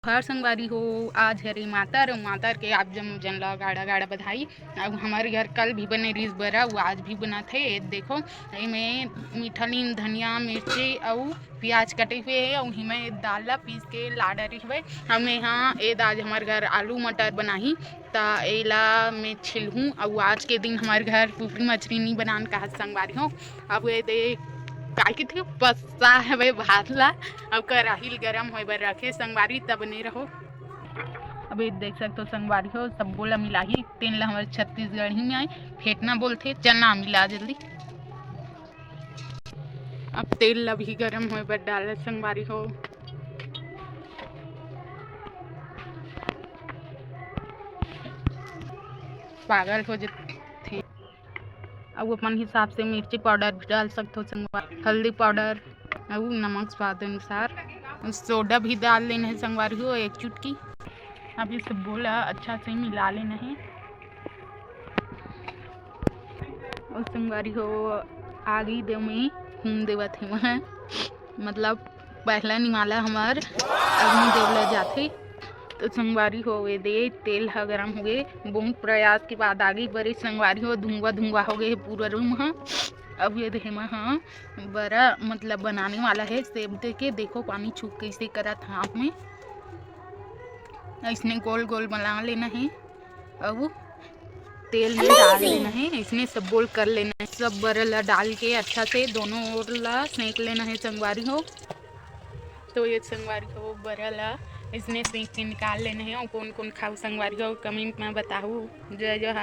हर संगवारी हो। आज हरे मातर के आप जन ला गाड़ा गाड़ा बधाई। अब हमारे घर कल भी बने रिस बरा वो आज भी बना थे। देखो में मीठा नीम धनिया मिर्ची और प्याज कटे हुए है और हिमें दाल ला पीस के ला डरी हुए। हमें यहाँ आज हमारे घर आलू मटर बनाही ता एला में छिलहूँ और आज के दिन हमारे घर पुपरी मछली नहीं बनान का संगवारी हो। अब ये दे काकी थे पस्ता है भात ला अब कराही गरम हो बर रखे संगवारी तब नहीं रहो। अब ये देख सकते हो संगवारी हो सब बोला मिलाही तेन ला हमारे छत्तीसगढ़ ही में आए फेटना बोलते चना मिला जल्दी। अब तेल ला भी गरम हो बर डाल संगवारी हो। पागल हो जाते अब अपन हिसाब से मिर्ची पाउडर भी डाल सकते हो संगवारी, हल्दी पाउडर और नमक स्वाद अनुसार, सोडा भी डाल लेना है संगवारी हो एक चुटकी। अब ये सब बोला अच्छा से मिला लेना है और संगवारी हो आगे देव में घूम देवत है वहाँ मतलब पहला निमाला हमार अग्नि देवला जाते। तो संगवारी हो गए दे तेल ह गरम हो गए बहुत प्रयास के बाद आगे बड़े संगवारी हो धुआं हो गए पूरा रूम। हाँ अब ये देखे हाँ बड़ा मतलब बनाने वाला है सेब दे के देखो पानी छूक कैसे करा था हाथ में इसने गोल गोल बना लेना है। अब तेल में डाल लेना है इसने सब बोल कर लेना है सब बरला डाल के अच्छा से दोनों ओर ला सेंक लेना है संगवारी हो। तो ये संगवारी हो बरला इसने सेंक के निकाल लेना है और कौन कौन खाओ संगवारी हो कमेंट में बताओ। जय जय।